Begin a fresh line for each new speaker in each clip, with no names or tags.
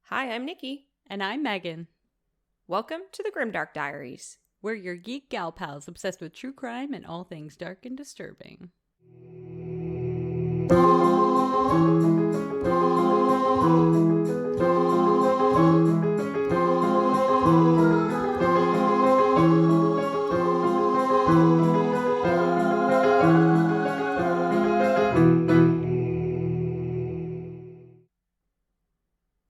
Hi, I'm Nikki.
And I'm Megan.
Welcome to the Grimdark Diaries.
We're your geek gal pals obsessed with true crime and all things dark and disturbing.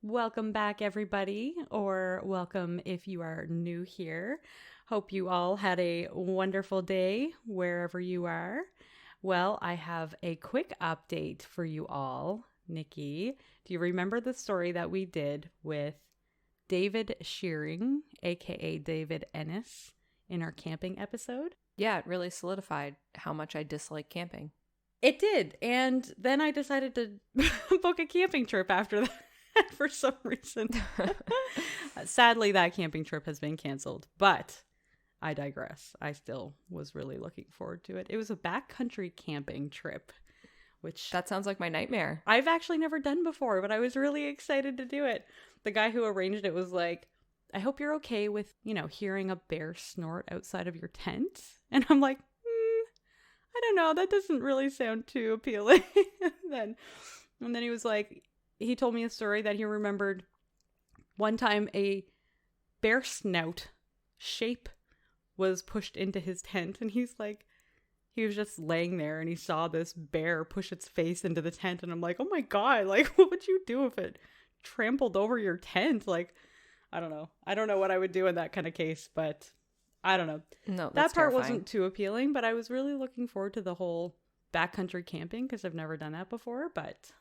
Welcome back, everybody, or welcome if you are new here. Hope you all had a wonderful day wherever you are. Well, I have a quick update for you all. Nikki, do you remember the story that we did with David Shearing, aka David Ennis, in our camping episode?
Yeah, it really solidified how much I dislike camping.
It did, and then I decided to book a camping trip after that. For some reason. Sadly, that camping trip has been canceled, but I digress. I still was really looking forward to it. It was a backcountry camping trip, which...
That sounds like my nightmare.
I've actually never done before, but I was really excited to do it. The guy who arranged it was like, I hope you're okay with, hearing a bear snort outside of your tent. And I'm like, I don't know. That doesn't really sound too appealing. And then he was like... He told me a story that he remembered one time a bear snout shape was pushed into his tent. And he's like, he was just laying there and he saw this bear push its face into the tent. And I'm like, oh my God, like, what would you do if it trampled over your tent? Like, I don't know. I don't know what I would do in that kind of case, but I don't know.
No,
that part
terrifying.
Wasn't too appealing, but I was really looking forward to the whole backcountry camping because I've never done that before, but...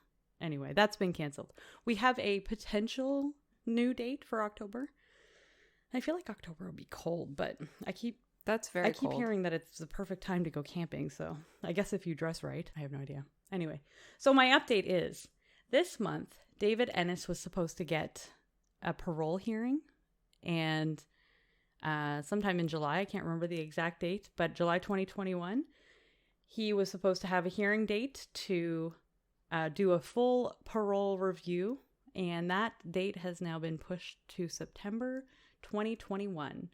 Anyway, that's been canceled. We have a potential new date for October. I feel like October will be cold, but I keep hearing that it's the perfect time to go camping. So I guess if you dress right, I have no idea. Anyway, so my update is this month, David Ennis was supposed to get a parole hearing, and sometime in July, I can't remember the exact date, but July 2021, he was supposed to have a hearing date to do a full parole review, and that date has now been pushed to September 2021.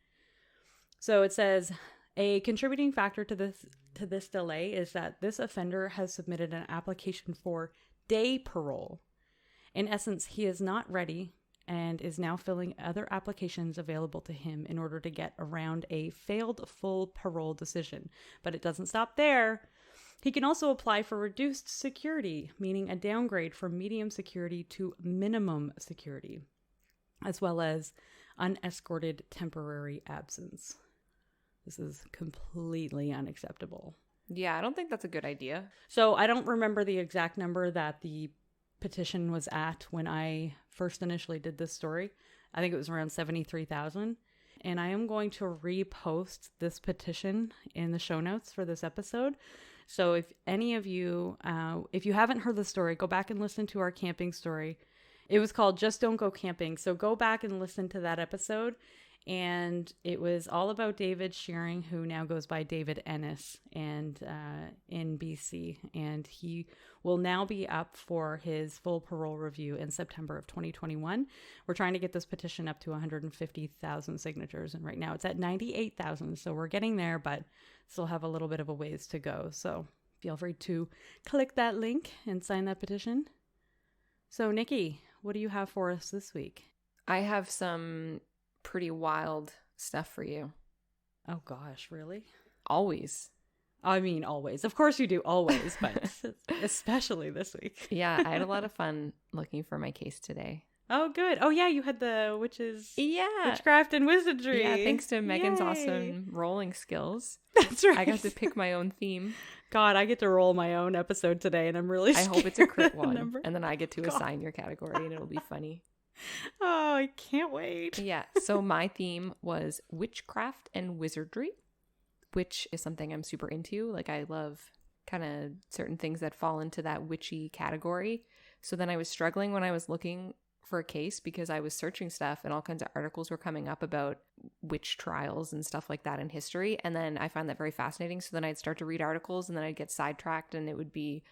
So it says a contributing factor to this delay is that this offender has submitted an application for day parole. In essence, he is not ready and is now filling other applications available to him in order to get around a failed full parole decision. But it doesn't stop there. He can also apply for reduced security, meaning a downgrade from medium security to minimum security, as well as unescorted temporary absence. This is completely unacceptable.
Yeah, I don't think that's a good idea.
So I don't remember the exact number that the petition was at when I first initially did this story. I think it was around 73,000. And I am going to repost this petition in the show notes for this episode. So if any of you, if you haven't heard the story, go back and listen to our camping story. It was called Just Don't Go Camping. So go back and listen to that episode. And it was all about David Shearing, who now goes by David Ennis, and in BC. And he will now be up for his full parole review in September of 2021. We're trying to get this petition up to 150,000 signatures. And right now it's at 98,000. So we're getting there, but still have a little bit of a ways to go. So feel free to click that link and sign that petition. So Nikki, what do you have for us this week?
I have some pretty wild stuff for you.
Oh gosh, really?
Always.
I mean, always. Of course you do always, but especially this week.
Yeah, I had a lot of fun looking for my case today.
Oh, good. Oh, yeah, you had the Witchcraft and Wizardry.
Yeah, thanks to Megan's awesome rolling skills.
That's right.
I got to pick my own theme.
God, I get to roll my own episode today, and I'm really scared.
I hope it's a crit one, and then I get to assign your category, and it'll be funny.
Oh, I can't wait.
Yeah, so my theme was witchcraft and wizardry, which is something I'm super into. Like, I love kind of certain things that fall into that witchy category. So then I was struggling when I was looking for a case because I was searching stuff and all kinds of articles were coming up about witch trials and stuff like that in history. And then I found that very fascinating. So then I'd start to read articles and then I'd get sidetracked and it would be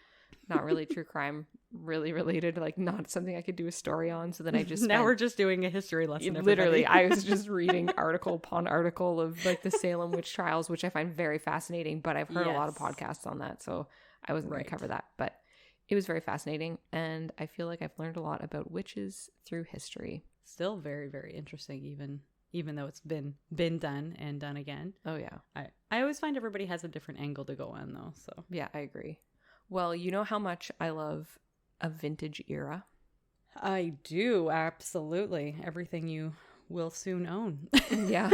not really true crime really related, like not something I could do a story on. So then I just
now we're just doing a history lesson.
Literally, I was just reading article upon article of like the Salem witch trials, which I find very fascinating, but I've heard a lot of podcasts on that, so I wasn't going to cover that. But it was very fascinating, and I feel like I've learned a lot about witches through history.
Still very, very interesting, even though it's been done and done again.
Oh, yeah.
I always find everybody has a different angle to go on, though. So
yeah, I agree. Well, you know how much I love a vintage era?
I do, absolutely. Everything you will soon own.
Yeah.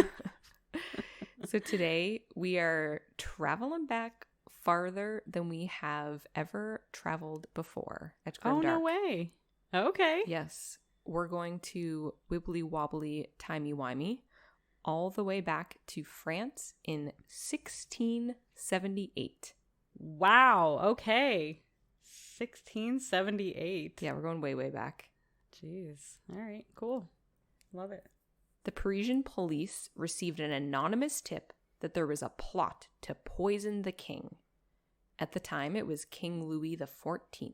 So today we are traveling back farther than we have ever traveled before at Grimdark.
Oh, no way. Okay.
Yes. We're going to wibbly wobbly timey-wimey all the way back to France in 1678.
Wow. Okay. 1678.
Yeah, we're going way, way back.
Jeez. All right. Cool. Love it.
The Parisian police received an anonymous tip that there was a plot to poison the king. At the time, it was King Louis XIV.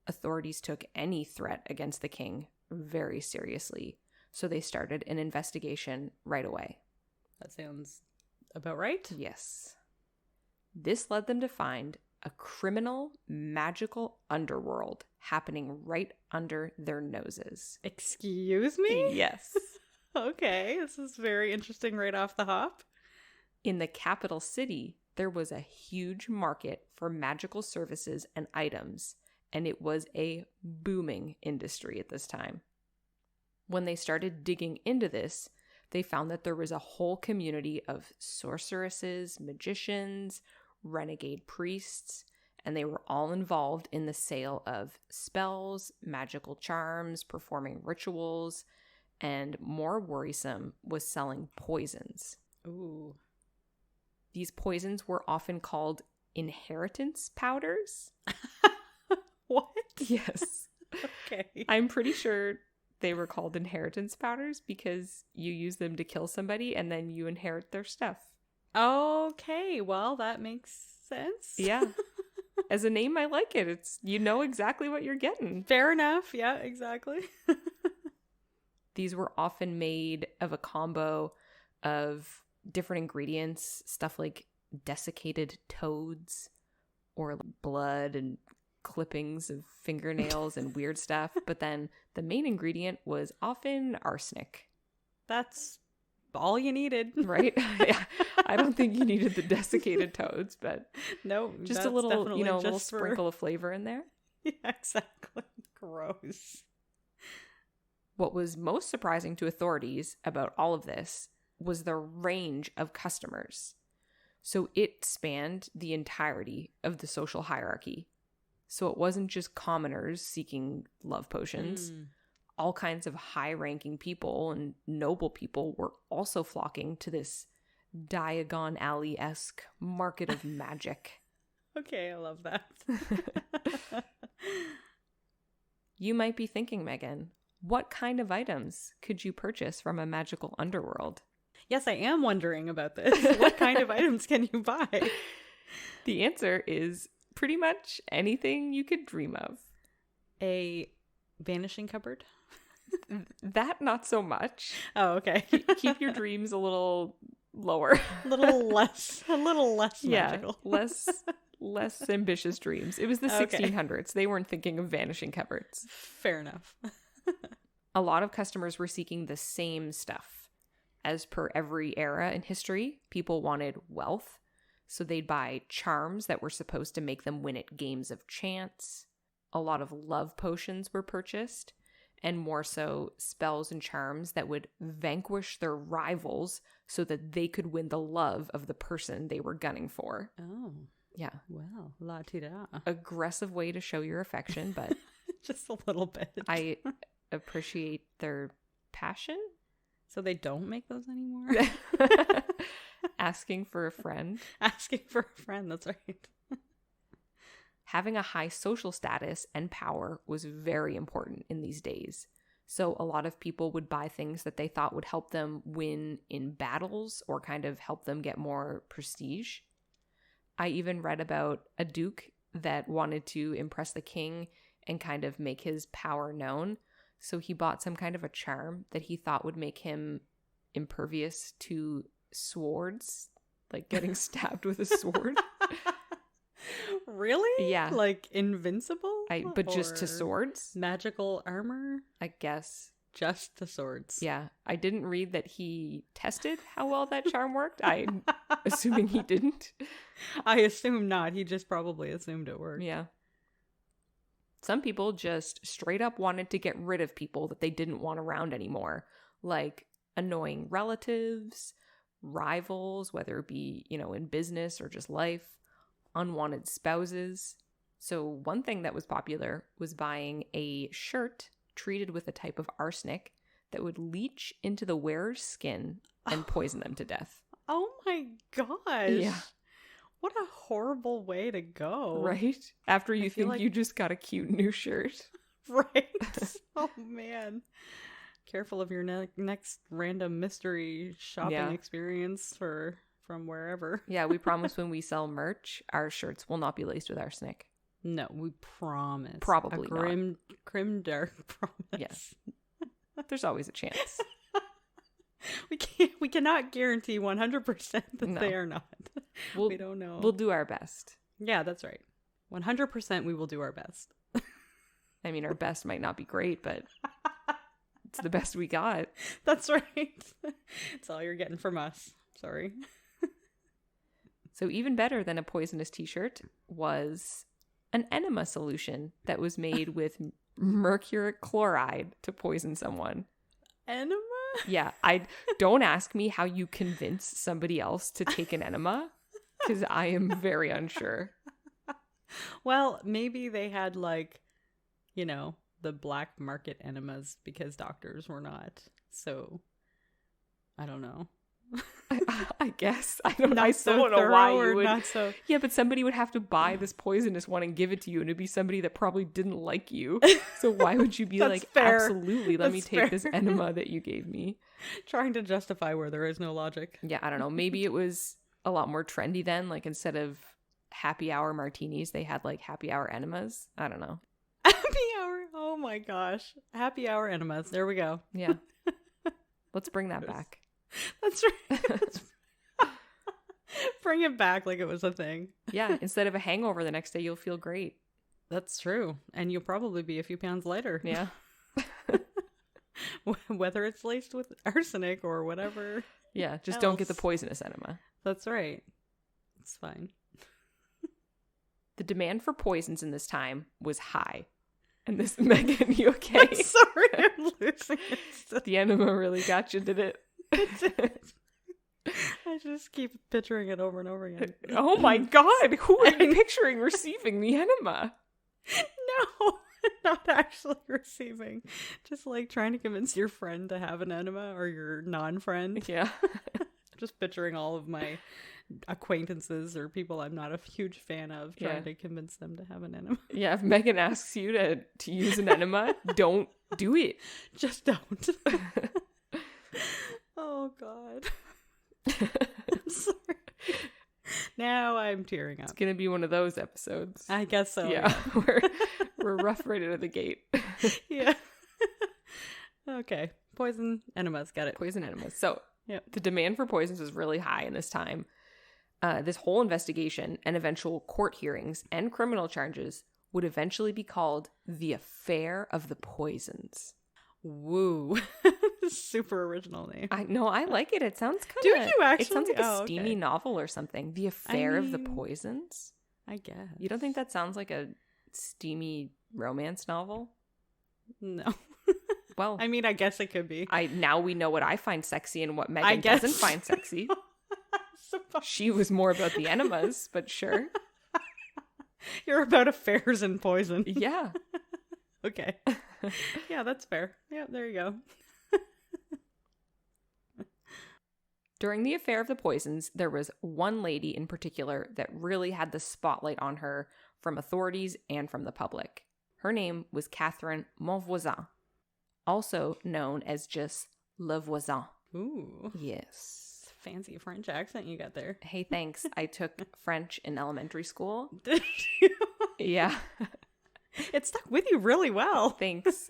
Authorities took any threat against the king very seriously, so they started an investigation right away.
That sounds about right.
Yes. This led them to find a criminal, magical underworld happening right under their noses.
Excuse me?
Yes.
Okay, this is very interesting right off the hop.
In the capital city, there was a huge market for magical services and items, and it was a booming industry at this time. When they started digging into this, they found that there was a whole community of sorceresses, magicians, renegade priests, and they were all involved in the sale of spells, magical charms, performing rituals, and more worrisome was selling poisons.
Ooh.
These poisons were often called inheritance powders.
What?
Yes.
Okay.
I'm pretty sure they were called inheritance powders because you use them to kill somebody and then you inherit their stuff.
Okay, well, that makes sense.
Yeah. As a name, I like it. It's, you know exactly what you're getting.
Fair enough. Yeah, exactly.
These were often made of a combo of different ingredients, stuff like desiccated toads or blood and clippings of fingernails and weird stuff. But then the main ingredient was often arsenic.
That's all you needed.
Right? Yeah. I don't think you needed the desiccated toads, but
no,
just a little, a little sprinkle of flavor in there.
Yeah, exactly. Gross.
What was most surprising to authorities about all of this was the range of customers. So it spanned the entirety of the social hierarchy. So it wasn't just commoners seeking love potions. All kinds of high-ranking people and noble people were also flocking to this Diagon Alley-esque market of magic.
Okay, I love that.
You might be thinking, Megan, what kind of items could you purchase from a magical underworld?
Yes, I am wondering about this. What kind of items can you buy?
The answer is pretty much anything you could dream of.
A vanishing cupboard?
That not so much.
Oh, okay.
Keep your dreams a little lower.
a little less magical.
less ambitious dreams. It was the 1600s. They weren't thinking of vanishing cupboards.
Fair enough.
A lot of customers were seeking the same stuff. As per every era in history, people wanted wealth, so they'd buy charms that were supposed to make them win at games of chance. A lot of love potions were purchased, and more so spells and charms that would vanquish their rivals so that they could win the love of the person they were gunning for.
Oh.
Yeah.
Well, la-ti-da.
Aggressive way to show your affection, but
just a little bit.
I appreciate their passion.
So they don't make those anymore?
Asking for a friend.
Asking for a friend, that's right.
Having a high social status and power was very important in these days. So a lot of people would buy things that they thought would help them win in battles or kind of help them get more prestige. I even read about a duke that wanted to impress the king, and kind of make his power known. So he bought some kind of a charm that he thought would make him impervious to swords, like getting stabbed with a sword.
Really?
Yeah.
Like invincible?
But just to swords?
Magical armor?
I guess.
Just to swords.
Yeah. I didn't read that he tested how well that charm worked. I'm assuming he didn't.
I assume not. He just probably assumed it worked.
Yeah. Some people just straight up wanted to get rid of people that they didn't want around anymore. Like annoying relatives, rivals, whether it be, in business or just life, unwanted spouses. So one thing that was popular was buying a shirt treated with a type of arsenic that would leach into the wearer's skin and poison them to death.
Oh my gosh.
Yeah.
What a horrible way to go.
Right? After you think
like...
you just got a cute new shirt.
Right? Oh man. Careful of your next random mystery shopping experience from wherever.
Yeah, we promise when we sell merch, our shirts will not be laced with arsenic.
No, we promise.
Probably
not. Grim dark promise.
Yes. There's always a chance.
We cannot guarantee 100% that they are not. We don't know.
We'll do our best.
Yeah, that's right. 100% we will do our best.
I mean, our best might not be great, but it's the best we got.
That's right. It's all you're getting from us. Sorry.
So even better than a poisonous t-shirt was an enema solution that was made with mercuric chloride to poison someone.
Enema?
Yeah. Don't ask me how you convince somebody else to take an enema, because I am very unsure.
Well, maybe they had the black market enemas because doctors were not. So I don't know.
I guess. I don't know why you would.
Not so...
Yeah, but somebody would have to buy this poisonous one and give it to you, and it'd be somebody that probably didn't like you. So why would you be like,
fair.
Absolutely, let me take this enema that you gave me?
Trying to justify where there is no logic.
Yeah, I don't know. Maybe it was a lot more trendy then. Like instead of happy hour martinis, they had like happy hour enemas. I don't know.
Happy hour. Oh my gosh. Happy hour enemas. There we go.
Yeah. Let's bring that back.
That's right. Bring it back like it was a thing.
Yeah, instead of a hangover the next day, you'll feel great.
That's true. And you'll probably be a few pounds lighter.
Yeah.
Whether it's laced with arsenic or whatever.
Yeah, just
else.
Don't get the poisonous enema.
That's right. It's fine.
The demand for poisons in this time was high. And this, Megan, you okay?
I'm sorry, I'm losing it.
The enema really got you, did it?
I just keep picturing it over and over again.
Oh my god, who are you picturing receiving the enema?
No, not actually receiving. Just like trying to convince your friend to have an enema or your non-friend.
Yeah.
Just picturing all of my acquaintances or people I'm not a huge fan of trying to convince them to have an enema.
Yeah, if Megan asks you to use an enema, don't do it.
Just don't. Oh god. I'm sorry. Now I'm tearing up.
It's gonna be one of those episodes.
I guess so.
Yeah. We're rough right out of the gate.
Yeah. Okay. Poison enemas. Got it.
Poison enemas. So
yep.
The demand for poisons was really high in this time. This whole investigation and eventual court hearings and criminal charges would eventually be called the Affair of the Poisons.
Woo. Super original name.
I like it. It sounds kind of...
Do you actually?
It sounds like a steamy novel or something. The Affair of the Poisons?
I guess.
You don't think that sounds like a steamy romance novel?
No.
Well,
I mean, I guess it could be.
Now we know what I find sexy and what Megan doesn't find sexy. She was more about the enemas, but sure.
You're about affairs and poison.
Yeah.
Okay. Yeah, that's fair. Yeah, there you go.
During the Affair of the Poisons, there was one lady in particular that really had the spotlight on her from authorities and from the public. Her name was Catherine Monvoisin, also known as just Le Voisin.
Ooh.
Yes.
Fancy French accent you got there.
Hey, thanks. I took French in elementary school.
Did you?
Yeah.
It stuck with you really well.
Thanks.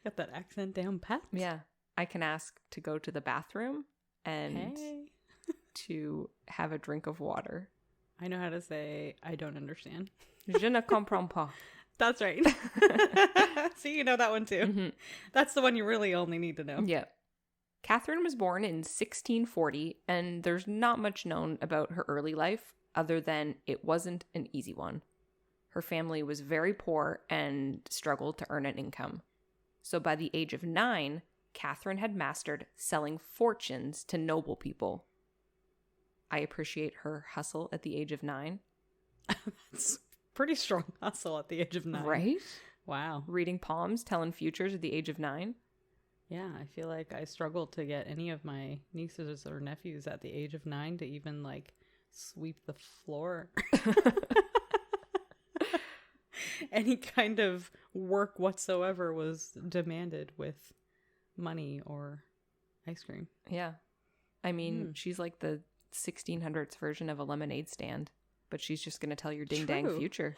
Got that accent down pat.
Yeah. I can ask to go to the bathroom and to have a drink of water.
I know how to say, I don't understand.
Je ne comprends pas.
That's right. See, you know that one too.
Mm-hmm.
That's the one you really only need to know.
Yeah. Catherine was born in 1640, and there's not much known about her early life other than it wasn't an easy one. Her family was very poor and struggled to earn an income. So by the age of 9, Catherine had mastered selling fortunes to noble people. I appreciate her hustle at the age of 9.
That's pretty strong hustle at the age of 9.
Right?
Wow.
Reading palms, telling futures at the age of 9.
Yeah, I feel like I struggled to get any of my nieces or nephews at the age of 9 to even like sweep the floor. Any kind of work whatsoever was demanded with money or ice cream.
Yeah. I mean, she's like the 1600s version of a lemonade stand, but she's just going to tell your ding-dang future.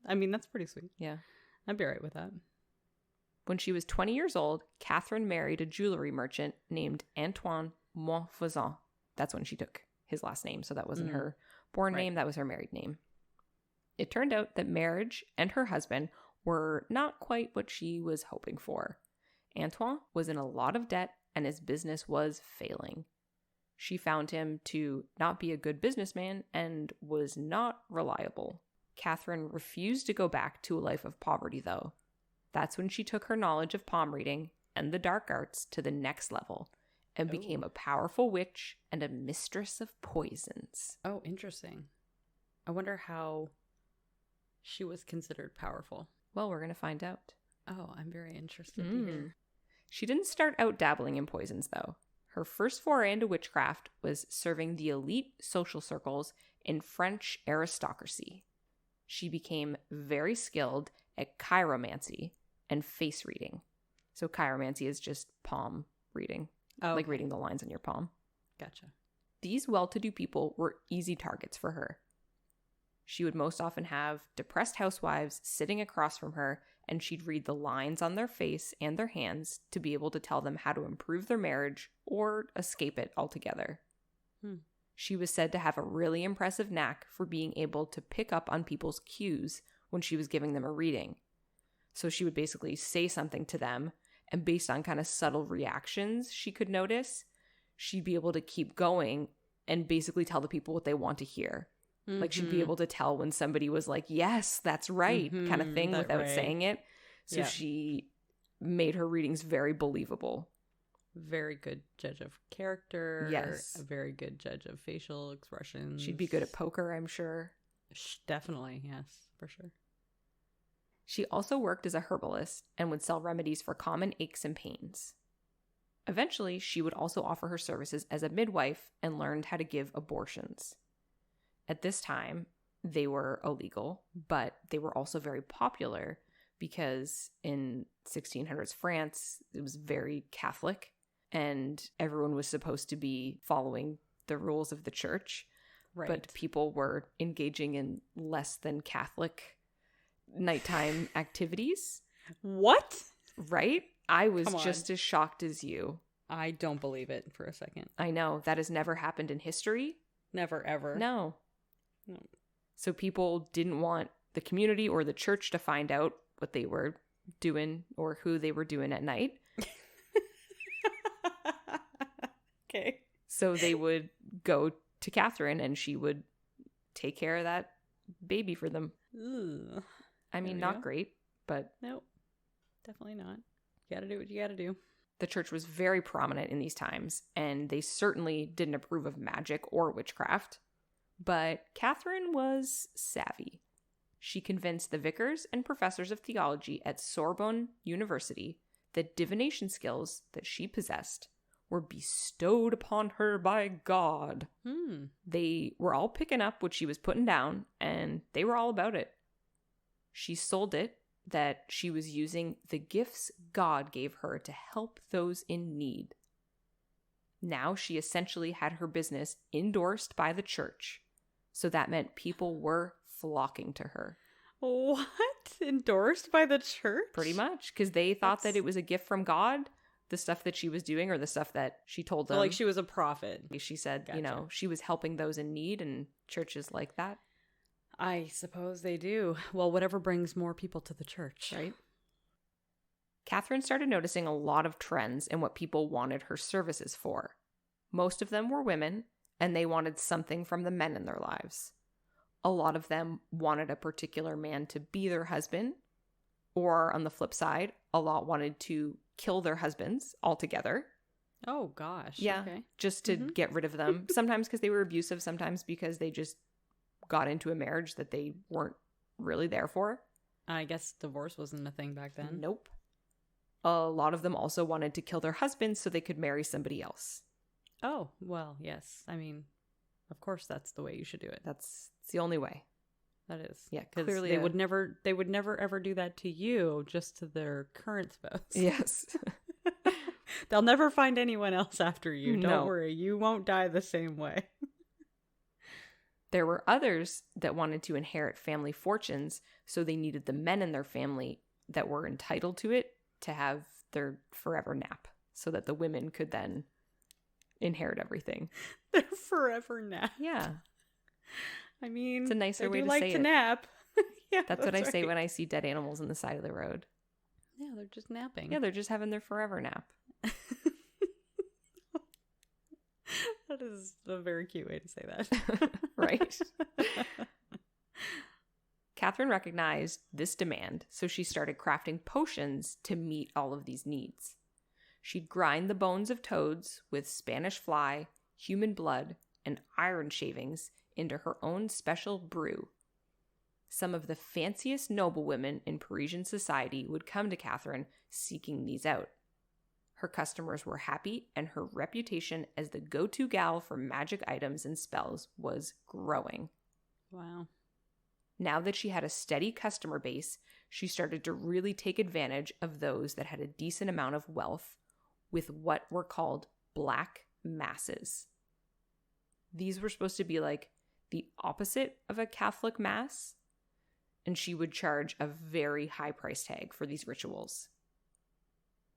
I mean, that's pretty sweet.
Yeah.
I'd be all right with that.
When she was 20 years old, Catherine married a jewelry merchant named Antoine Montfaucon. That's when she took his last name, so that wasn't her born name, that was her married name. It turned out that marriage and her husband were not quite what she was hoping for. Antoine was in a lot of debt and his business was failing. She found him to not be a good businessman and was not reliable. Catherine refused to go back to a life of poverty, though. That's when she took her knowledge of palm reading and the dark arts to the next level and became a powerful witch and a mistress of poisons.
Oh, interesting. I wonder how she was considered powerful.
Well, we're going to find out.
Oh, I'm very interested to hear.
She didn't start out dabbling in poisons, though. Her first foray into witchcraft was serving the elite social circles in French aristocracy. She became very skilled at chiromancy and face reading. So chiromancy is just palm reading, like reading the lines on your palm.
Gotcha.
These well-to-do people were easy targets for her. She would most often have depressed housewives sitting across from her, and she'd read the lines on their face and their hands to be able to tell them how to improve their marriage or escape it altogether. She was said to have a really impressive knack for being able to pick up on people's cues when she was giving them a reading. So she would basically say something to them, and based on kind of subtle reactions she could notice, she'd be able to keep going and basically tell the people what they want to hear. Like she'd be able to tell when somebody was like, yes, that's right, kind of thing without saying it. So she made her readings very believable.
Very good judge of character.
Yes.
A very good judge of facial expressions.
She'd be good at poker, I'm sure.
Definitely, yes, for sure.
She also worked as a herbalist and would sell remedies for common aches and pains. Eventually, she would also offer her services as a midwife and learned how to give abortions. At this time, they were illegal, but they were also very popular because in 1600s France, it was very Catholic and everyone was supposed to be following the rules of the church.
Right.
But people were engaging in less than Catholic nighttime activities.
What?
Right? I was just as shocked as you.
I don't believe it for a second.
I know. That has never happened in history.
Never, ever.
No. So people didn't want the community or the church to find out what they were doing or who they were doing at night.
Okay.
So they would go to Catherine and she would take care of that baby for them.
Ugh.
I mean, not great, but...
Nope. Definitely not. You gotta do what you gotta do.
The church was very prominent in these times, and they certainly didn't approve of magic or witchcraft. But Catherine was savvy. She convinced the vicars and professors of theology at Sorbonne University that divination skills that she possessed were bestowed upon her by God. They were all picking up what she was putting down, and they were all about it. She sold it that she was using the gifts God gave her to help those in need. Now she essentially had her business endorsed by the church. So that meant people were flocking to her.
What? Endorsed by the church?
Pretty much, because they thought that it was a gift from God, the stuff that she was doing, or the stuff that she told them.
So, like, she was a prophet.
She said,
Gotcha.
you know, she was helping those in need, and churches like that.
I suppose they do. Well, whatever brings more people to the church.
Right? Catherine started noticing a lot of trends in what people wanted her services for. Most of them were women, and they wanted something from the men in their lives. A lot of them wanted a particular man to be their husband, or on the flip side, a lot wanted to kill their husbands altogether.
Oh, gosh.
Yeah,
Okay.
just to get rid of them. Sometimes because they were abusive, sometimes because they just got into a marriage that they weren't really there for.
I guess divorce wasn't a thing back then.
Nope. A lot of them also wanted to kill their husbands so they could marry somebody else.
Oh, well, yes. I mean, of course that's the way you should do it.
That's the only way.
That is.
Yeah,
Because
clearly
they would never ever do that to you, just to their current spouse.
Yes.
They'll never find anyone else after you. Don't
No.
worry. You won't die the same way.
There were others that wanted to inherit family fortunes, so they needed the men in their family that were entitled to it to have their forever nap, so that the women could then inherit everything.
They're forever nap.
Yeah.
I mean,
It's a nicer
they
way
do
to
like
say
to
it.
nap. Yeah,
That's what I say
right.
when I see dead animals on the side of the road.
Yeah, they're just napping.
Yeah, they're just having their forever nap.
That is a very cute way to say that.
Right? Catherine recognized this demand, so she started crafting potions to meet all of these needs. She'd grind the bones of toads with Spanish fly, human blood, and iron shavings into her own special brew. Some of the fanciest noblewomen in Parisian society would come to Catherine seeking these out. Her customers were happy, and her reputation as the go-to gal for magic items and spells was growing.
Wow.
Now that she had a steady customer base, she started to really take advantage of those that had a decent amount of wealth with what were called black masses. These were supposed to be like the opposite of a Catholic mass, and she would charge a very high price tag for these rituals.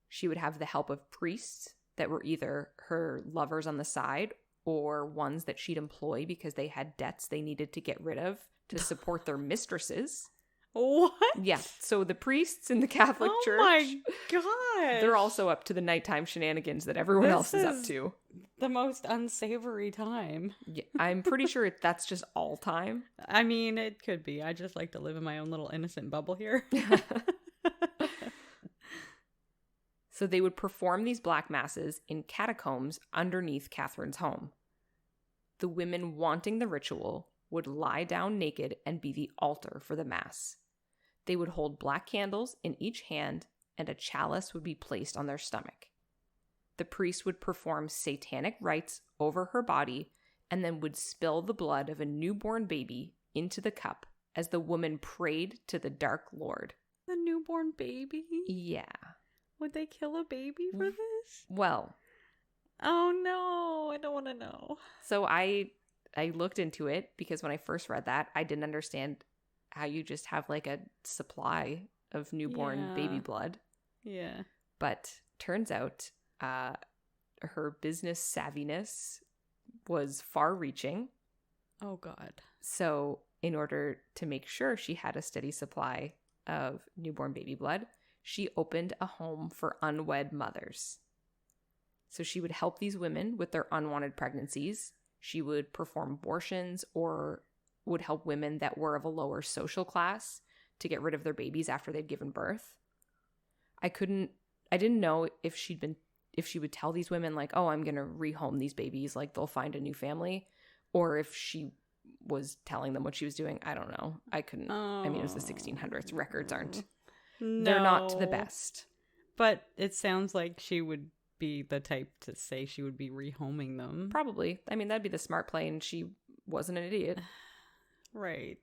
She would have the help of priests that were either her lovers on the side or ones that she'd employ because they had debts they needed to get rid of to support their mistresses.
What?
Yeah, so the priests in the Catholic Church,
Oh my god.
they're also up to the nighttime shenanigans that everyone else is up to.
The most unsavory time.
Yeah, I'm pretty sure that's just all time.
I mean, it could be. I just like to live in my own little innocent bubble here.
So they would perform these black masses in catacombs underneath Catherine's home. The women wanting the ritual would lie down naked and be the altar for the mass. They would hold black candles in each hand, and a chalice would be placed on their stomach. The priest would perform satanic rites over her body and then would spill the blood of a newborn baby into the cup as the woman prayed to the Dark Lord.
The newborn baby?
Yeah.
Would they kill a baby for this?
Well,
Oh no, I don't want to know.
so I looked into it because when I first read that, I didn't understand how you just have like a supply of newborn baby
Yeah.
blood.
Yeah.
But turns out her business savviness was far-reaching.
Oh god.
So in order to make sure she had a steady supply of newborn baby blood, she opened a home for unwed mothers. So she would help these women with their unwanted pregnancies. She would perform abortions or would help women that were of a lower social class to get rid of their babies after they'd given birth. I didn't know if she would tell these women like, oh, I'm going to rehome these babies, like they'll find a new family, or if she was telling them what she was doing. I don't know. I couldn't.
Oh.
I mean, it was the 1600s. Records aren't.
No.
They're not the best.
But it sounds like she would be the type to say she would be rehoming them.
Probably. I mean, that'd be the smart play, and she wasn't an idiot.
Right.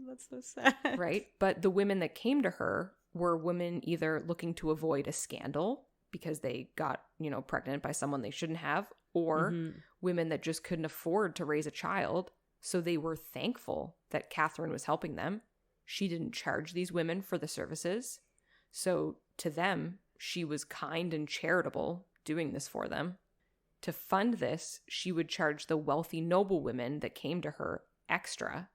That's so sad.
Right? But the women that came to her were women either looking to avoid a scandal because they got, pregnant by someone they shouldn't have, or women that just couldn't afford to raise a child. So they were thankful that Catherine was helping them. She didn't charge these women for the services. So to them, she was kind and charitable doing this for them. To fund this, she would charge the wealthy noblewomen that came to her extra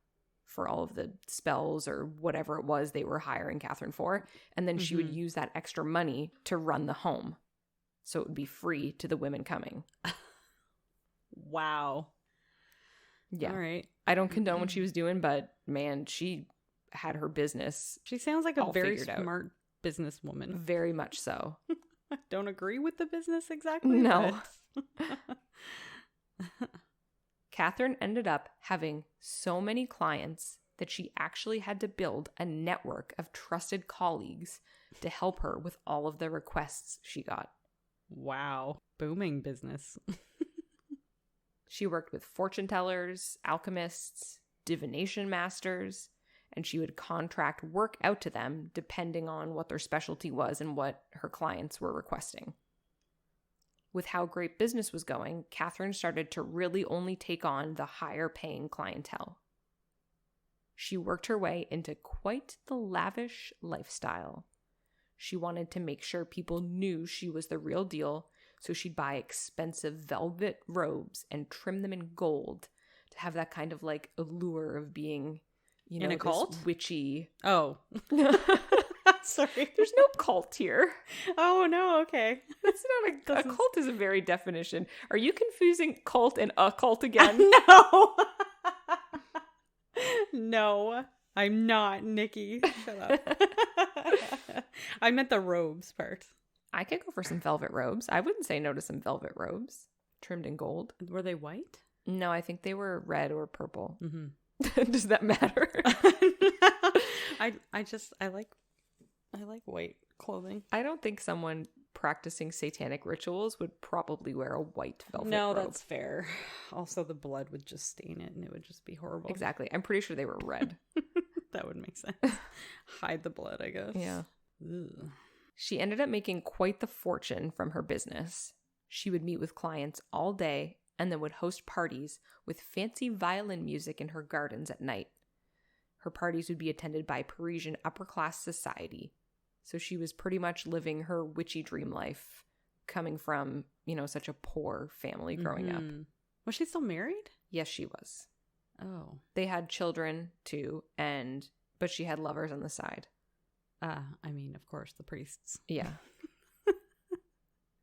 for all of the spells or whatever it was they were hiring Catherine for. And then she would use that extra money to run the home. So it would be free to the women coming.
Wow.
Yeah.
All right.
I don't condone what she was doing, but man, she had her business.
She sounds like a
all
very
figured out.
smart businesswoman.
Very much so.
I don't agree with the business exactly.
No.
But...
Catherine ended up having so many clients that she actually had to build a network of trusted colleagues to help her with all of the requests she got.
Wow. Booming business.
She worked with fortune tellers, alchemists, divination masters, and she would contract work out to them depending on what their specialty was and what her clients were requesting. With how great business was going, Catherine started to really only take on the higher paying clientele. She worked her way into quite the lavish lifestyle. She wanted to make sure people knew she was the real deal, so she'd buy expensive velvet robes and trim them in gold to have that kind of like allure of being, you know,
in a cult?
Witchy.
Oh. Sorry.
There's no cult here.
Oh, no. Okay.
That's not a cult is a very definition. Are you confusing cult and occult again?
No. No, I'm not, Nikki. Shut up. I meant the robes part.
I could go for some velvet robes. I wouldn't say no to some velvet robes trimmed in gold.
Were they white?
No, I think they were red or purple.
Mm-hmm.
Does that matter?
I like white clothing.
I don't think someone practicing satanic rituals would probably wear a white velvet
No,
robe.
that's fair. Also, the blood would just stain it and it would just be horrible.
Exactly. I'm pretty sure they were red.
That would make sense. Hide the blood, I guess.
Yeah.
Ugh.
She ended up making quite the fortune from her business. She would meet with clients all day and then would host parties with fancy violin music in her gardens at night. Her parties would be attended by Parisian upper-class society. So she was pretty much living her witchy dream life, coming from, you know, such a poor family growing up.
Was she still married?
Yes, she was.
Oh.
They had children, too, but she had lovers on the side.
I mean, of course, the priests.
Yeah.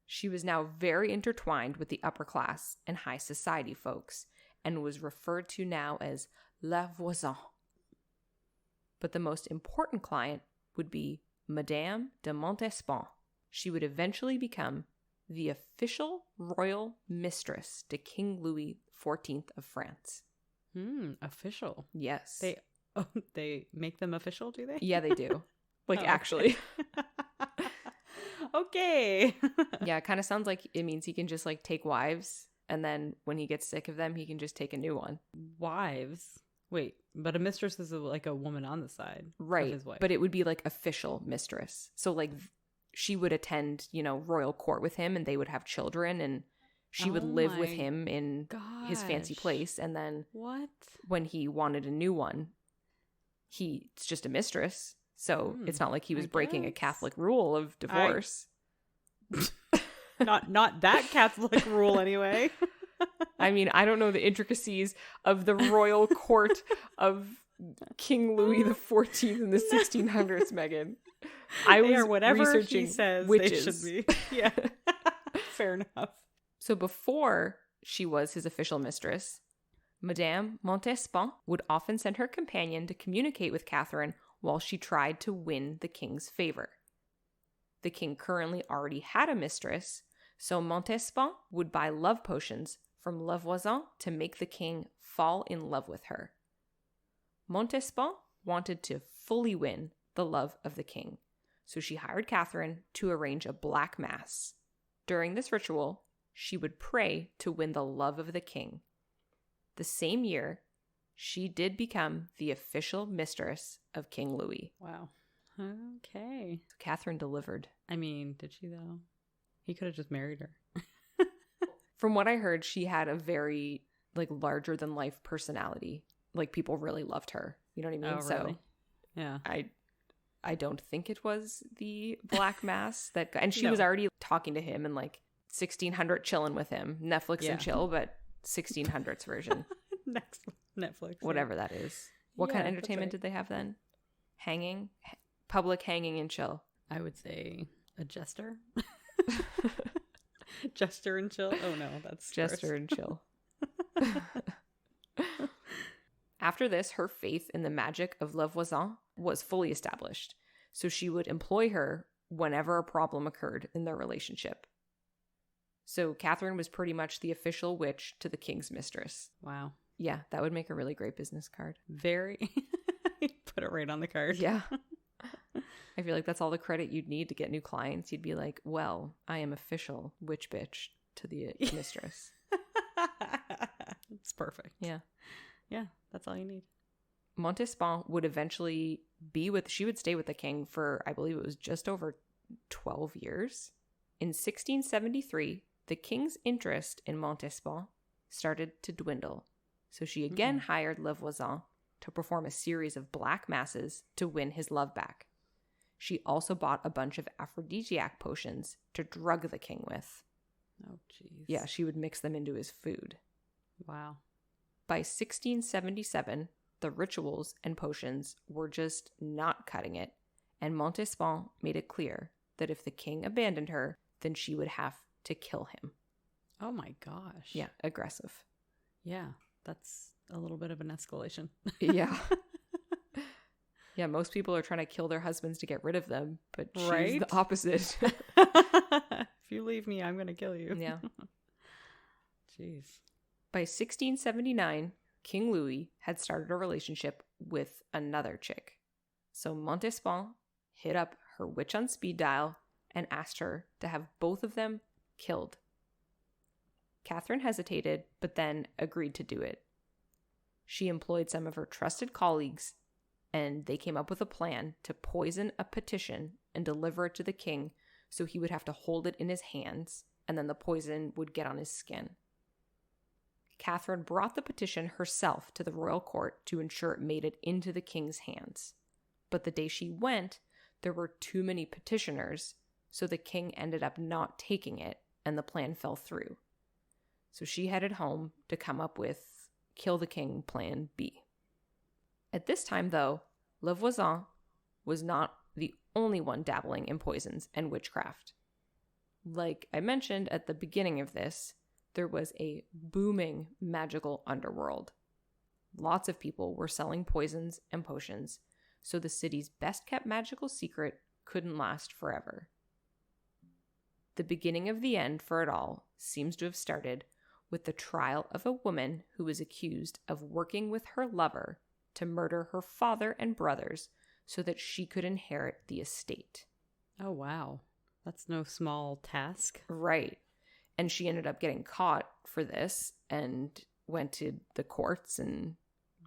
She was now very intertwined with the upper class and high society folks and was referred to now as La Voisin. But the most important client would be Madame de Montespan. She would eventually become the official royal mistress to King Louis XIV of France.
Official.
Yes.
They make them official, do they?
Yeah, they do. Like,
Oh,
actually.
Okay.
Yeah, it kind of sounds like it means he can just, like, take wives, and then when he gets sick of them, he can just take a new one.
Wives? Wait, but a mistress is like a woman on the side
Right,
of his wife.
but it would be, like, official mistress. So, like, she would attend, you know, royal court with him, and they would have children, and she would live with him in his fancy place, and then when he wanted a new one, it's just a mistress. So it's not like he was breaking a Catholic rule of divorce.
Not that Catholic rule anyway.
I mean, I don't know the intricacies of the royal court of King Louis XIV in the 1600s, Megan. I was
whatever
researching
he says
witches.
they should be. Yeah. Fair enough.
So before she was his official mistress, Madame Montespan would often send her companion to communicate with Catherine while she tried to win the king's favor. The king currently already had a mistress, so Montespan would buy love potions from La Voisin to make the king fall in love with her. Montespan wanted to fully win the love of the king, so she hired Catherine to arrange a black mass. During this ritual, she would pray to win the love of the king. The same year, she did become the official mistress of King Louis.
Wow. Okay.
So Catherine delivered.
I mean, did she though? He could have just married her.
From what I heard, she had a very like larger than life personality. Like people really loved her. You know what I mean?
Oh,
So
really? Yeah.
I don't think it was the Black Mass and she
No.
was already talking to him and like 1600 chilling with him. Netflix and chill, but 1600s version.
Next Netflix.
Whatever that is. What kind of
Yeah, that's
entertainment
right.
did they have then? Hanging? Public hanging and chill.
I would say a jester. Jester and chill. Oh no, that's
Jester and chill. After this, her faith in the magic of Le Voisin was fully established, so she would employ her whenever a problem occurred in their relationship. So Catherine was pretty much the official witch to the king's mistress.
Wow.
Yeah, that would make a really great business card.
Very. Put it right on the card.
Yeah. I feel like that's all the credit you'd need to get new clients. You'd be like, well, I am official witch bitch to the mistress.
It's perfect.
Yeah.
Yeah, that's all you need.
Montespan would eventually she would stay with the king for, I believe it was just over 12 years. In 1673, the king's interest in Montespan started to dwindle. So she again hired Le Voisin to perform a series of black masses to win his love back. She also bought a bunch of aphrodisiac potions to drug the king with.
Oh, jeez.
Yeah, she would mix them into his food.
Wow.
By 1677, the rituals and potions were just not cutting it, and Montespan made it clear that if the king abandoned her, then she would have to kill him.
Oh my gosh.
Yeah, aggressive.
Yeah, that's a little bit of an escalation.
Yeah. Yeah, most people are trying to kill their husbands to get rid of them, but she's
Right?
the opposite.
If you leave me, I'm going to kill you.
Yeah.
Jeez.
By 1679, King Louis had started a relationship with another chick. So Montespan hit up her witch on speed dial and asked her to have both of them killed. Catherine hesitated, but then agreed to do it. She employed some of her trusted colleagues, and they came up with a plan to poison a petition and deliver it to the king so he would have to hold it in his hands, and then the poison would get on his skin. Catherine brought the petition herself to the royal court to ensure it made it into the king's hands. But the day she went, there were too many petitioners, so the king ended up not taking it, and the plan fell through. So she headed home to come up with Kill the King Plan B. At this time, though, Le Voisin was not the only one dabbling in poisons and witchcraft. Like I mentioned at the beginning of this, there was a booming magical underworld. Lots of people were selling poisons and potions, so the city's best-kept magical secret couldn't last forever. The beginning of the end for it all seems to have started with the trial of a woman who was accused of working with her lover to murder her father and brothers so that she could inherit the estate.
Oh, wow. That's no small task.
Right. And she ended up getting caught for this and went to the courts and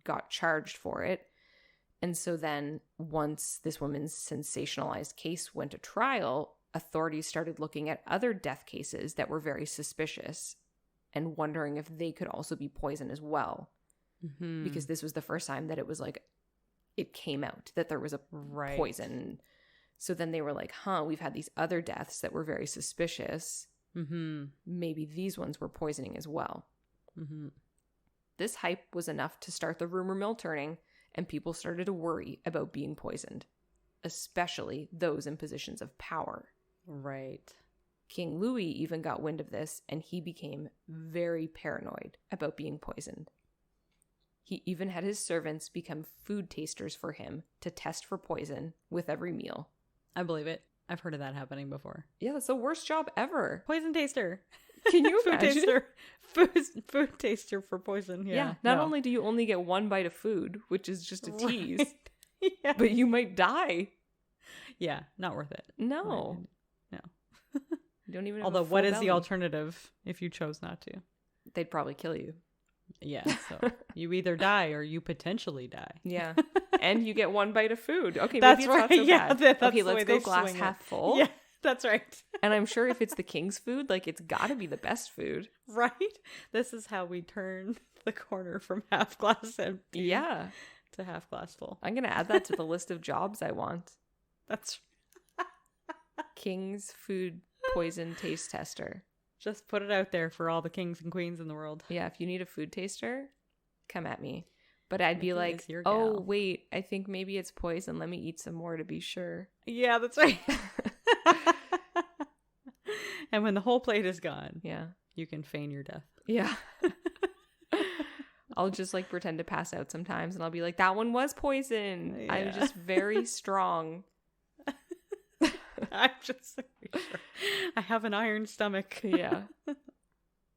got charged for it. And so then once this woman's sensationalized case went to trial, authorities started looking at other death cases that were very suspicious and wondering if they could also be poison as well.
Mm-hmm.
Because this was the first time that it was like, it came out that there was a poison. So then they were like, we've had these other deaths that were very suspicious.
Mm-hmm.
Maybe these ones were poisoning as well.
Mm-hmm.
This hype was enough to start the rumor mill turning, and people started to worry about being poisoned, especially those in positions of power.
Right.
King Louis even got wind of this, and he became very paranoid about being poisoned. He even had his servants become food tasters for him to test for poison with every meal.
I believe it. I've heard of that happening before.
Yeah, that's the worst job ever.
Poison taster.
Can you
food
imagine?
taster. Food taster for poison. Yeah.
Not only do you only get one bite of food, which is just a tease,
Yeah.
but you might die.
Yeah, not worth it.
No.
No.
You don't even have
Although,
a full
what is
belly.
the alternative if you chose not to?
They'd probably kill you.
Yeah, so you either die or you potentially die.
Yeah. And you get one bite of food. Okay,
That's
maybe it's not
right.
so
Yeah,
bad.
that's
Okay,
the way
let's go
they
glass
swing it.
half full.
Yeah. That's right.
And I'm sure if it's the king's food, like, it's got to be the best food.
Right? This is how we turn the corner from half glass empty
Yeah.
to half glass full.
I'm going to add that to the list of jobs I want.
That's
King's food poison taste tester.
just put it out there for all the kings and queens in the world.
Yeah, if you need a food taster, come at me. But I'd be
Nikki
like,
is your
oh,
gal."
wait, I think maybe it's poison. Let me eat some more to be sure.
Yeah, that's right. And when the whole plate is gone,
Yeah.
you can feign your death.
Yeah. I'll just like pretend to pass out sometimes and I'll be like, that one was poison. I'm
Yeah.
just very strong.
I'm just so sure. I have an iron stomach.
Yeah.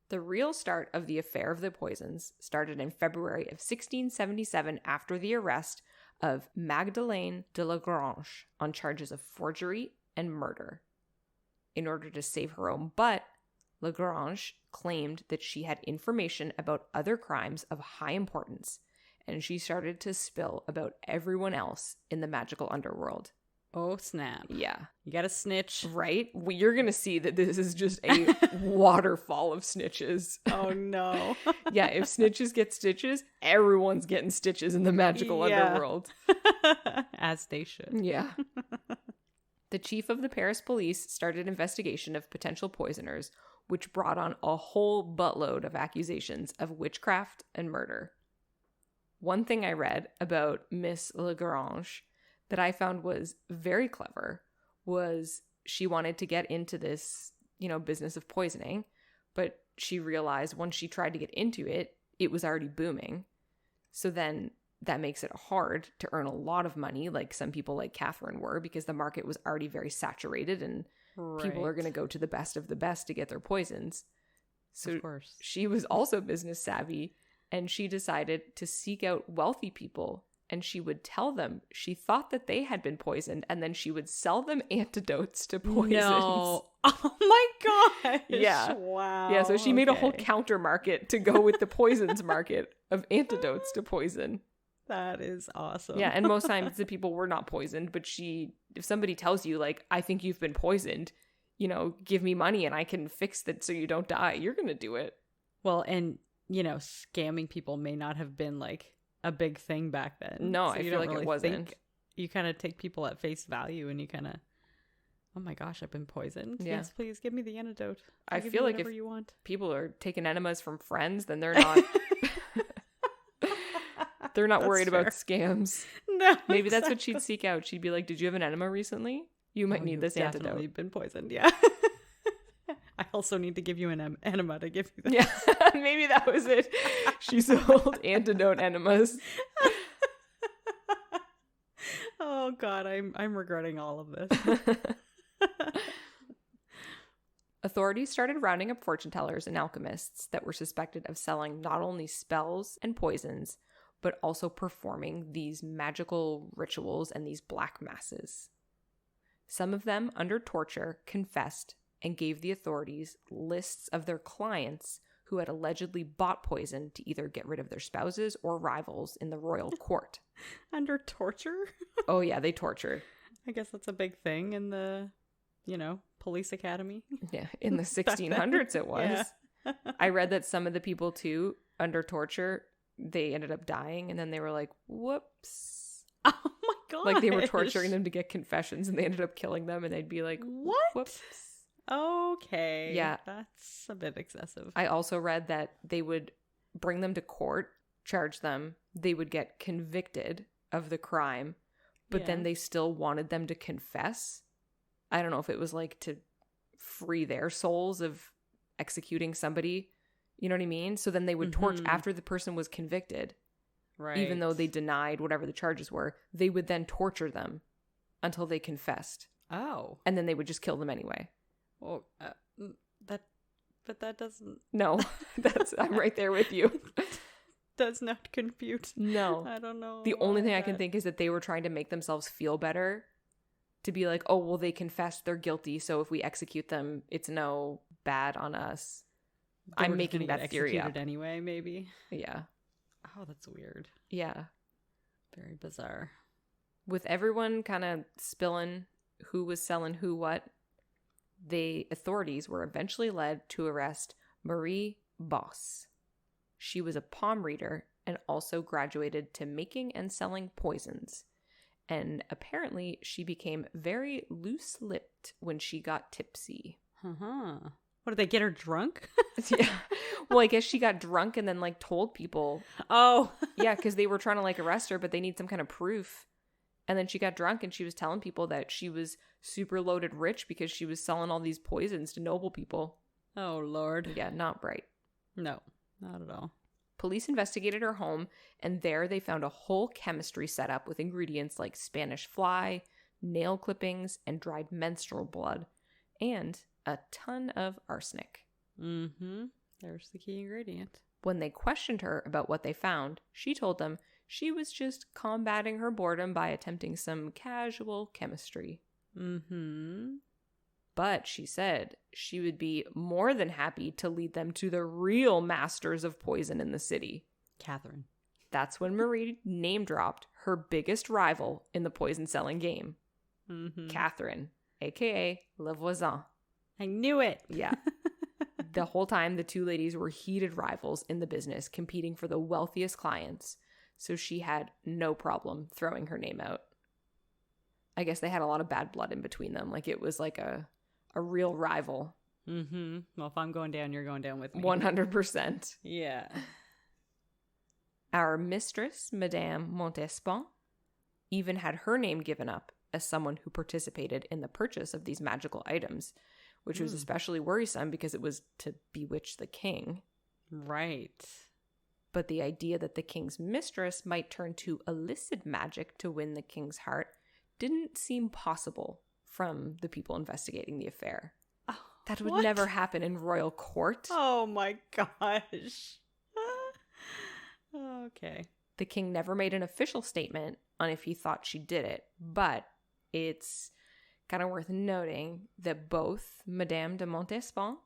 The real start of the affair of the poisons started in February of 1677 after the arrest of Magdalene de Lagrange on charges of forgery and murder. In order to save her own butt, Lagrange claimed that she had information about other crimes of high importance, and she started to spill about everyone else in the magical underworld.
Oh, snap.
Yeah.
You gotta snitch.
Right? Well, you're going to see that this is just a waterfall of snitches.
Oh, no.
Yeah, if snitches get stitches, everyone's getting stitches in the magical
Yeah.
underworld.
As they should.
Yeah. The chief of the Paris police started investigation of potential poisoners, which brought on a whole buttload of accusations of witchcraft and murder. One thing I read about Miss Lagrange that I found was very clever was she wanted to get into this, business of poisoning, but she realized once she tried to get into it, it was already booming. So then that makes it hard to earn a lot of money, like some people like Catherine were, because the market was already very saturated and people are going to go to the best of the best to get their poisons. So
of course.
she was also business savvy, and she decided to seek out wealthy people, and she would tell them she thought that they had been poisoned, and then she would sell them antidotes to poisons.
No. Oh my gosh.
Yeah.
Wow.
Yeah, so she made a whole
Okay.
counter market to go with the poisons market of antidotes to poison.
That is awesome.
Yeah, and most times the people were not poisoned, but if somebody tells you, like, I think you've been poisoned, give me money and I can fix that so you don't die, you're going to do it.
Well, and, scamming people may not have been, like, a big thing back then.
No,
So
I
you
feel
don't
like it
really
wasn't.
think- you kind of take people at face value and you kind of, oh my gosh, I've been poisoned.
Yeah.
Yes, please give me the antidote.
I
I'll give
feel
you
like
whatever
if
you want.
people are taking enemas from friends, then they're not they're not
That's
worried
fair.
about scams.
No,
Maybe that's what she'd seek out. She'd be like, did you have an enema recently? You might need this
Definitely
antidote.
been poisoned, yeah. I also need to give you an enema to give you that.
Yeah, maybe that was it. She sold antidote enemas.
Oh God, I'm regretting all of this.
Authorities started rounding up fortune tellers and alchemists that were suspected of selling not only spells and poisons, but also performing these magical rituals and these black masses. Some of them, under torture, confessed and gave the authorities lists of their clients who had allegedly bought poison to either get rid of their spouses or rivals in the royal court.
Under torture?
Oh yeah, they tortured.
I guess that's a big thing in the, police academy.
Yeah, in the 1600s it was.
Yeah.
I read that some of the people too, under torture, they ended up dying, and then they were like, whoops.
Oh my God.
Like they were torturing them to get confessions, and they ended up killing them, and they'd be like,
What?
whoops.
Okay.
Yeah.
That's a bit excessive.
I also read that they would bring them to court, charge them, they would get convicted of the crime, but then
Yeah.
they still wanted them to confess. I don't know if it was like to free their souls of executing somebody. You know what I mean? So then they would torture
Mhm.
after the person was convicted,
Right.
even though they denied whatever the charges were, they would then torture them until they confessed.
Oh.
And then they would just kill them anyway.
Well, that doesn't
No, I'm right there with you.
does not compute.
No.
I don't know.
The only
why
thing I can
that-
think is that they were trying to make themselves feel better, to be like, oh, well, they confessed, they're guilty, so if we execute them, it's no bad on us.
They
I'm
were just
making
gonna
that
get
theory
executed
up.
anyway, maybe.
Yeah.
Oh, that's weird.
Yeah.
Very bizarre.
With everyone kind of spilling who was selling who what, the authorities were eventually led to arrest Marie Bosse. She was a palm reader and also graduated to making and selling poisons. And apparently she became very loose-lipped when she got tipsy.
Uh-huh. What, did they get her drunk?
Yeah. Well, I guess she got drunk and then like told people.
Oh.
Yeah, because they were trying to like arrest her, but they need some kind of proof. And then she got drunk and she was telling people that she was super loaded rich because she was selling all these poisons to noble people.
Oh, Lord.
Yeah, not bright.
No, not at all.
Police investigated her home, and there they found a whole chemistry setup with ingredients like Spanish fly, nail clippings, and dried menstrual blood, and a ton of arsenic.
Mm-hmm. There's the key ingredient.
When they questioned her about what they found, she told them she was just combating her boredom by attempting some casual chemistry.
Mm-hmm.
But she said she would be more than happy to lead them to the real masters of poison in the city.
Catherine.
That's when Marie name-dropped her biggest rival in the poison-selling game.
Mm-hmm.
Catherine, a.k.a. Le Voisin.
I knew it.
Yeah. The whole time, the two ladies were heated rivals in the business, competing for the wealthiest clients, so she had no problem throwing her name out. I guess they had a lot of bad blood in between them. Like, it was like a real rival.
Mm-hmm. Well, if I'm going down, you're going down with me.
100%.
Yeah.
Our mistress, Madame Montespan, even had her name given up as someone who participated in the purchase of these magical items, which was especially worrisome because it was to bewitch the king.
Right.
But the idea that the king's mistress might turn to illicit magic to win the king's heart didn't seem possible from the people investigating the affair.
Oh,
that would
what?
never happen in royal court.
Oh my gosh. Okay.
The king never made an official statement on if he thought she did it, but it's kind of worth noting that both Madame de Montespan,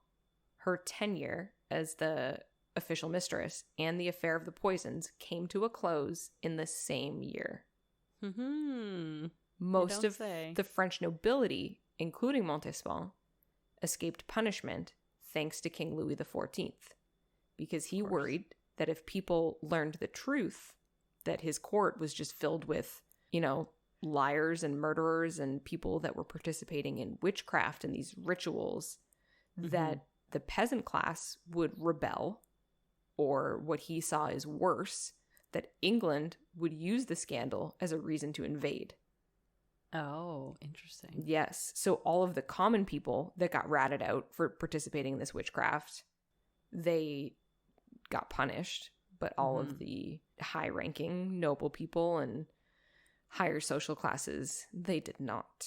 her tenure as the official mistress, and the affair of the poisons came to a close in the same year.
Mm-hmm.
Most of the French nobility, including Montespan, escaped punishment thanks to King Louis XIV, because he worried that if people learned the truth, that his court was just filled with, liars and murderers and people that were participating in witchcraft and these rituals, that the peasant class would rebel, or what he saw as worse, that England would use the scandal as a reason to invade.
Oh, interesting.
Yes. So all of the common people that got ratted out for participating in this witchcraft, they got punished, but all of the high-ranking noble people and higher social classes, they did not.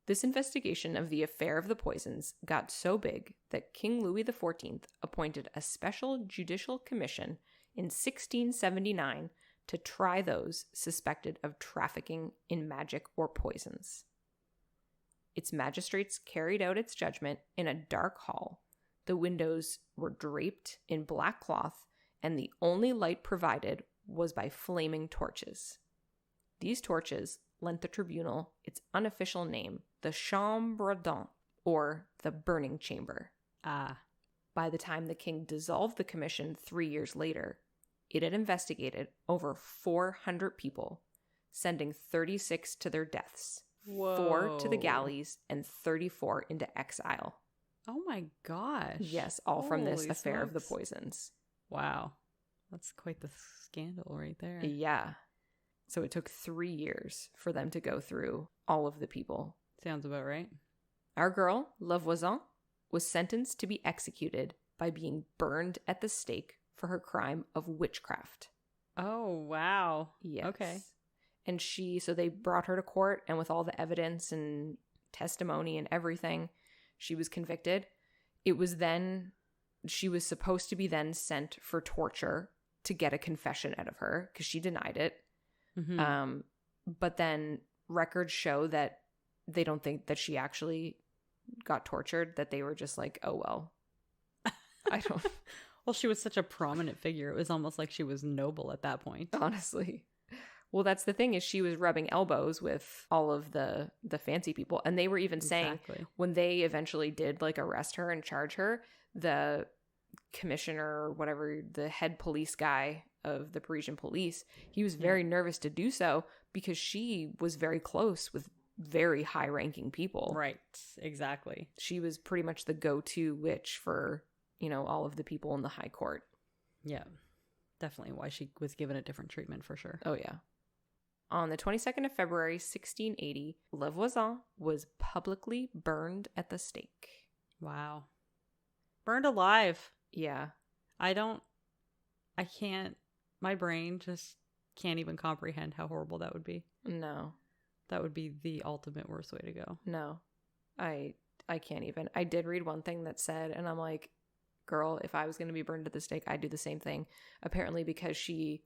This investigation of the affair of the poisons got so big that King Louis XIV appointed a special judicial commission in 1679 to try those suspected of trafficking in magic or poisons. Its magistrates carried out its judgment in a dark hall. The windows were draped in black cloth, and the only light provided was by flaming torches. These torches lent the tribunal its unofficial name, the Chambre Ardente, or the Burning Chamber.
Ah.
By the time the king dissolved the commission 3 years later, it had investigated over 400 people, sending 36 to their deaths,
Whoa.
4 to the galleys, and 34 into exile.
Oh my gosh.
Yes, all from this
Holy
affair of the
smokes.
poisons.
Wow. That's quite the scandal right there.
Yeah. So it took 3 years for them to go through all of the people.
Sounds about right.
Our girl, La Voisin, was sentenced to be executed by being burned at the stake for her crime of witchcraft.
Oh, wow.
Yes.
Okay.
And so they brought her to court, and with all the evidence and testimony and everything, she was convicted. She was supposed to be then sent for torture to get a confession out of her, because she denied it.
Mm-hmm.
But then records show that they don't think that she actually got tortured, that they were just like, oh, well, I don't.
Well, she was such a prominent figure. It was almost like she was noble at that point.
Honestly. Well, that's the thing, is she was rubbing elbows with all of the fancy people. And they were even saying when they eventually did like arrest her and charge her, the commissioner or whatever, the head police guy of the Parisian police, he was very nervous to do so because she was very close with very high ranking people.
Right. Exactly.
She was pretty much the go-to witch for, you know, all of the people in the high court.
Yeah. Definitely why she was given a different treatment for sure.
Oh, yeah. On the 22nd of February, 1680, Lavoisin was publicly burned at the stake.
Wow. Burned alive.
Yeah.
My brain just can't even comprehend how horrible that would be.
No.
That would be the ultimate worst way to go.
No. I can't even. I did read one thing that said, and I'm like, girl, if I was going to be burned at the stake, I'd do the same thing. Apparently because she,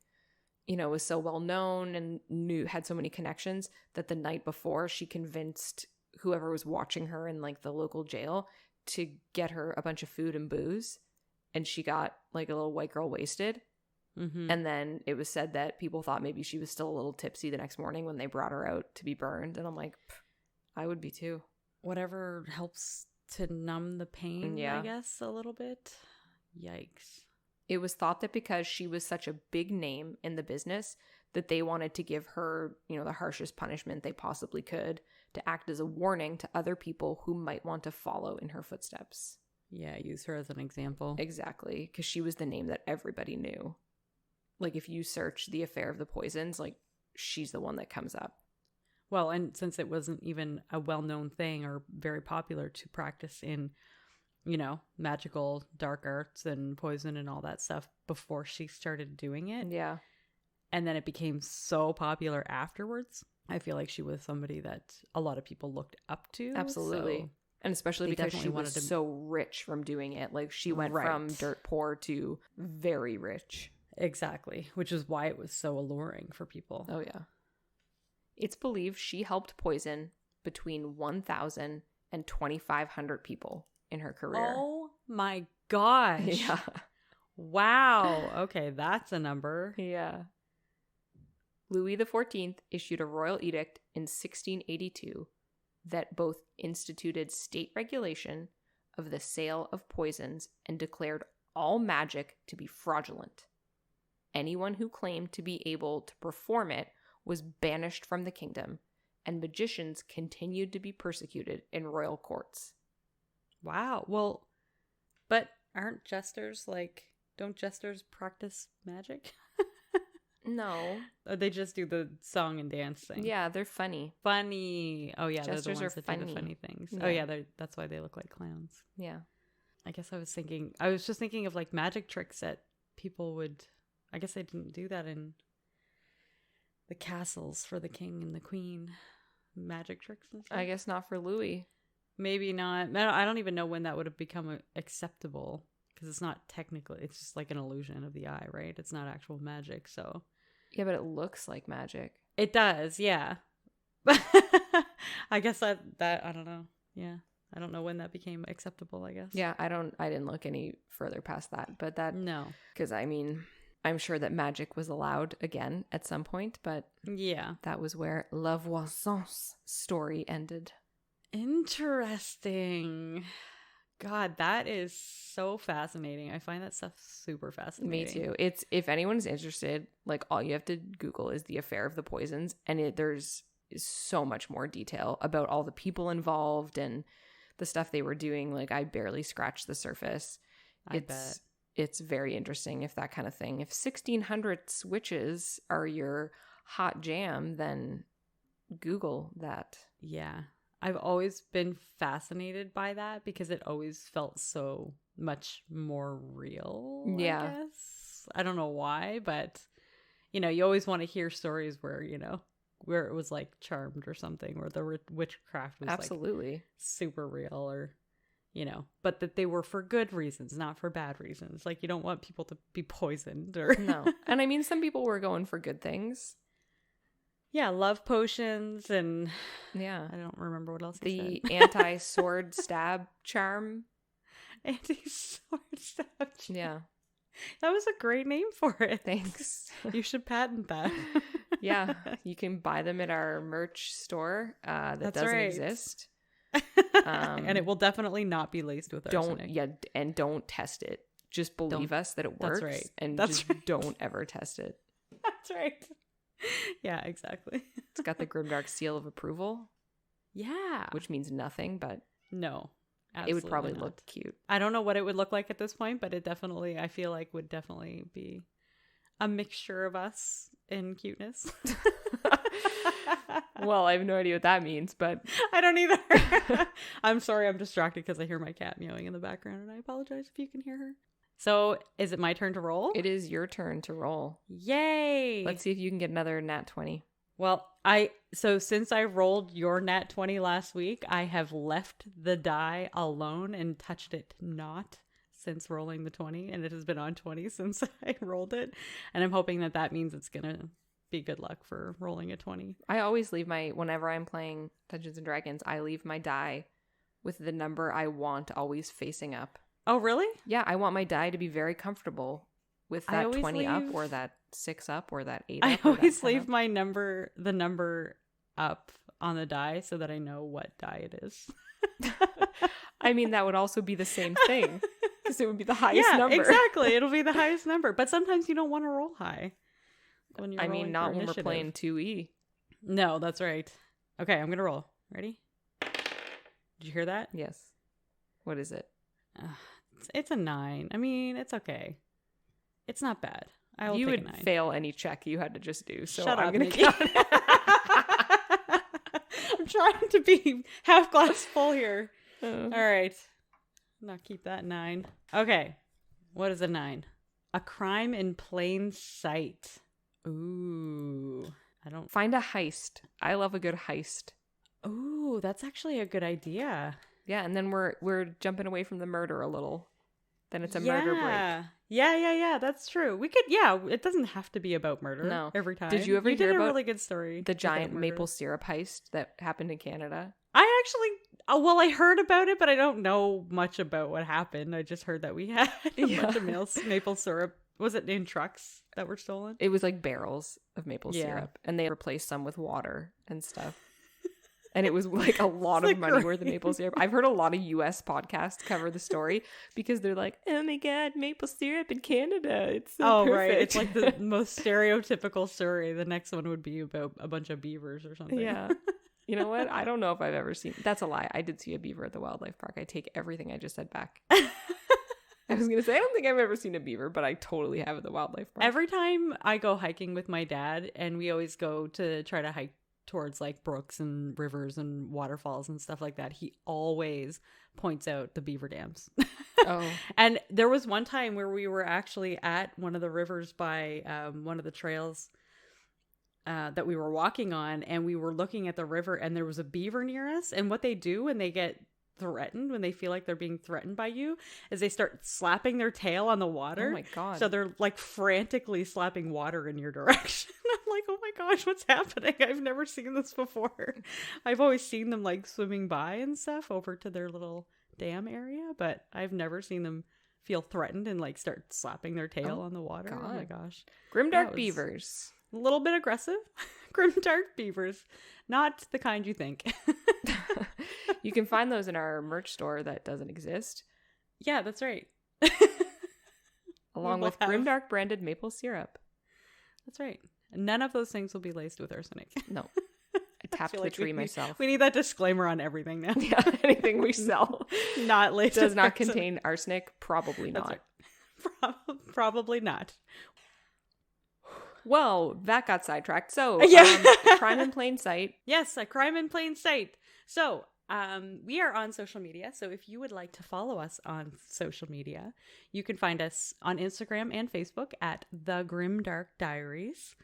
you know, was so well known and had so many connections that the night before she convinced whoever was watching her in like the local jail to get her a bunch of food and booze. And she got like a little white girl wasted. Mm-hmm. And then it was said that people thought maybe she was still a little tipsy the next morning when they brought her out to be burned. And I'm like, I would be too.
Whatever helps to numb the pain, I guess, a little bit. Yikes.
It was thought that because she was such a big name in the business that they wanted to give her, you know, the harshest punishment they possibly could to act as a warning to other people who might want to follow in her footsteps.
Yeah, use her as an example.
Exactly, because she was the name that everybody knew. Like, if you search the affair of the poisons, like, she's the one that comes up.
Well, and since it wasn't even a well-known thing or very popular to practice in, you know, magical dark arts and poison and all that stuff before she started doing it.
Yeah.
And then it became so popular afterwards. I feel like she was somebody that a lot of people looked up to.
Absolutely. So and especially because she was so rich from doing it. Like, she went from dirt poor to very rich.
Exactly. Which is why it was so alluring for people.
Oh, yeah. It's believed she helped poison between 1,000 and 2,500 people in her career.
Oh my gosh.
Yeah.
Wow. Okay, that's a number.
Yeah. Louis XIV issued a royal edict in 1682 that both instituted state regulation of the sale of poisons and declared all magic to be fraudulent. Anyone who claimed to be able to perform it was banished from the kingdom, and magicians continued to be persecuted in royal courts.
Wow. Well, but aren't jesters don't jesters practice magic?
No.
Or they just do the song and dance thing?
Yeah, they're funny.
Funny. Oh, yeah,
jesters
they're the ones
are
that
funny.
do the funny things.
Yeah.
Oh, yeah, that's why they look like clowns.
Yeah.
I guess I was just thinking of like magic tricks that people would, I guess they didn't do that in the castles for the king and the queen. Magic tricks and stuff.
I guess not for Louis.
Maybe not. I don't even know when that would have become acceptable, because it's not technically, it's just like an illusion of the eye, right? It's not actual magic, so.
Yeah, but it looks like magic.
It does, yeah. I guess that I don't know. Yeah. I don't know when that became acceptable, I guess.
Yeah, I didn't look any further past that, but that.
No.
Because I mean, I'm sure that magic was allowed again at some point, but.
Yeah.
That was where Lavoisin's story ended.
Interesting. God, that is so fascinating. I find that stuff super fascinating.
Me too. It's, if anyone's interested, like, all you have to Google is the affair of the poisons, and there's so much more detail about all the people involved and the stuff they were doing. Like, I barely scratched the surface.
I bet.
It's very interesting if that kind of thing. If 1600s witches are your hot jam, then Google that.
Yeah. I've always been fascinated by that because it always felt so much more real,
yeah.
I guess. I don't know why, but, you know, you always want to hear stories where, you know, where it was like Charmed or something, where the witchcraft was
absolutely
like super real, or, you know, but that they were for good reasons, not for bad reasons. Like, you don't want people to be poisoned or.
No. And I mean, some people were going for good things.
Yeah, love potions and
yeah,
I don't remember what else
the anti-sword stab charm.
Anti-sword stab charm.
Yeah.
That was a great name for it.
Thanks.
You should patent that.
Yeah, you can buy them at our merch store that
That's
doesn't
right.
exist.
And it will definitely not be laced with arsenic.
And don't test it. Just believe us that it works.
That's right.
And
That's
just
right.
don't ever test it.
That's right. Yeah, exactly.
It's got the Grimdark seal of approval,
Yeah.
which means nothing, but
No.
it would probably
not.
look cute.
I don't know what it would look like at this point, but it definitely, I feel like, would definitely be a mixture of us in cuteness.
Well, I have no idea what that means, but
I don't either. I'm sorry, I'm distracted because I hear my cat meowing in the background, and I apologize if you can hear her. So, is it my turn to roll?
it is your turn to roll.
Yay!
Let's see if you can get another nat 20.
Well, so since I rolled your nat 20 last week, I have left the die alone and touched it not since rolling the 20, and it has been on 20 since I rolled it. And I'm hoping that means it's going to be good luck for rolling a 20.
I always leave whenever I'm playing Dungeons and Dragons, I leave my die with the number I want always facing up.
Oh, really?
Yeah, I want my die to be very comfortable with that 20 up or that 6 up or that 8 up.
I always leave my the number up on the die so that I know what die it is.
I mean, that would also be the same thing because it would be the highest number.
Yeah, exactly. It'll be the highest number. But sometimes you don't want to roll high.
I mean, not when we're playing 2E.
No, that's right. Okay, I'm going to roll. Ready? Did you hear that?
Yes. What is it?
It's a 9. I mean, it's okay. It's not bad. I will
you
take
would
a 9.
fail any check you had to just do. So
Shut
I'm
up,
going to
Nikki.
count it.
I'm trying to be half glass full here.
Oh.
All right. Not keep that 9. Okay. What is a 9? A crime in plain sight. Ooh. I don't.
Find a heist. I love a good heist.
Ooh, that's actually a good idea.
Yeah, and then we're jumping away from the murder a little. Then it's a murder break.
Yeah. That's true. We could. Yeah, it doesn't have to be about murder.
No.
Every time.
Did you ever hear
did
about
a really good story?
The giant
about murder.
maple syrup heist that happened in Canada?
I actually, well, I heard about it, but I don't know much about what happened. I just heard that we had a bunch of maple syrup. Was it in trucks that were stolen?
It was like barrels of maple syrup, and they replaced some with water and stuff. And it was like a lot of money worth of maple syrup. I've heard a lot of US podcasts cover the story because they're like, oh my God, maple syrup in Canada. It's so perfect.
Right. It's like the most stereotypical story. The next one would be about a bunch of beavers or something.
Yeah. You know what? I don't know if I've ever seen. That's a lie. I did see a beaver at the wildlife park. I take everything I just said back. I was going to say, I don't think I've ever seen a beaver, but I totally have at the wildlife park.
Every time I go hiking with my dad, and we always go to try to hike towards like brooks and rivers and waterfalls and stuff like that, he always points out the beaver dams.
Oh.
And there was one time where we were actually at one of the rivers by one of the trails that we were walking on, and we were looking at the river, and there was a beaver near us. And what they do when they get threatened, when they feel like they're being threatened by you, is they start slapping their tail on the water.
Oh my God.
So they're like frantically slapping water in your direction. I'm like, oh my gosh, what's happening? I've never seen this before. I've always seen them like swimming by and stuff over to their little dam area, but I've never seen them feel threatened and like start slapping their tail on the water.
God.
Oh my gosh.
Grimdark beavers.
A little bit aggressive. Grimdark beavers. Not the kind you think.
You can find those in our merch store that doesn't exist.
Yeah, that's right.
Along with Grimdark branded maple syrup.
That's right. None of those things will be laced with arsenic.
No. I tapped the tree myself.
We need that disclaimer on everything now.
Yeah, anything we sell
not laced
does
with
not
arsenic.
contain arsenic. Probably not.
Right. Probably not.
Well, that got sidetracked. So, crime in plain sight.
Yes, a crime in plain sight. So, we are on social media. So if you would like to follow us on social media, you can find us on Instagram and Facebook at The Grimdark Diaries.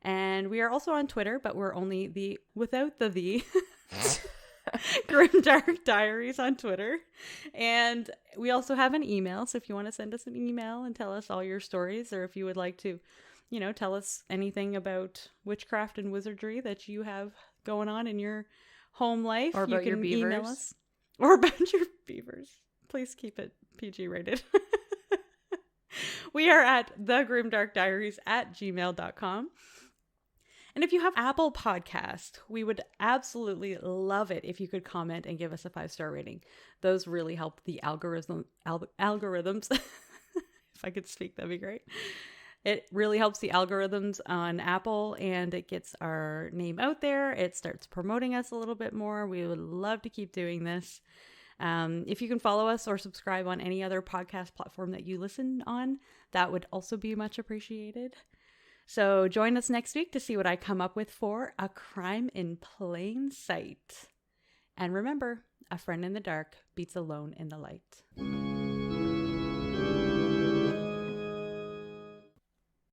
And we are also on Twitter, but we're only without the Grimdark Diaries on Twitter. And we also have an email. So if you want to send us an email and tell us all your stories, or if you would like to, tell us anything about witchcraft and wizardry that you have going on in your home life,
or about
you can
your beavers,
email us. Or about your beavers. Please keep it PG rated. We are at thegrimdarkdiaries@gmail.com. And if you have Apple Podcast, we would absolutely love it if you could comment and give us a 5-star rating. Those really help the algorithms. If I could speak, that'd be great. It really helps the algorithms on Apple, and it gets our name out there. It starts promoting us a little bit more. We would love to keep doing this. If you can follow us or subscribe on any other podcast platform that you listen on, that would also be much appreciated. So join us next week to see what I come up with for A Crime in Plain Sight. And remember, a friend in the dark beats alone in the light.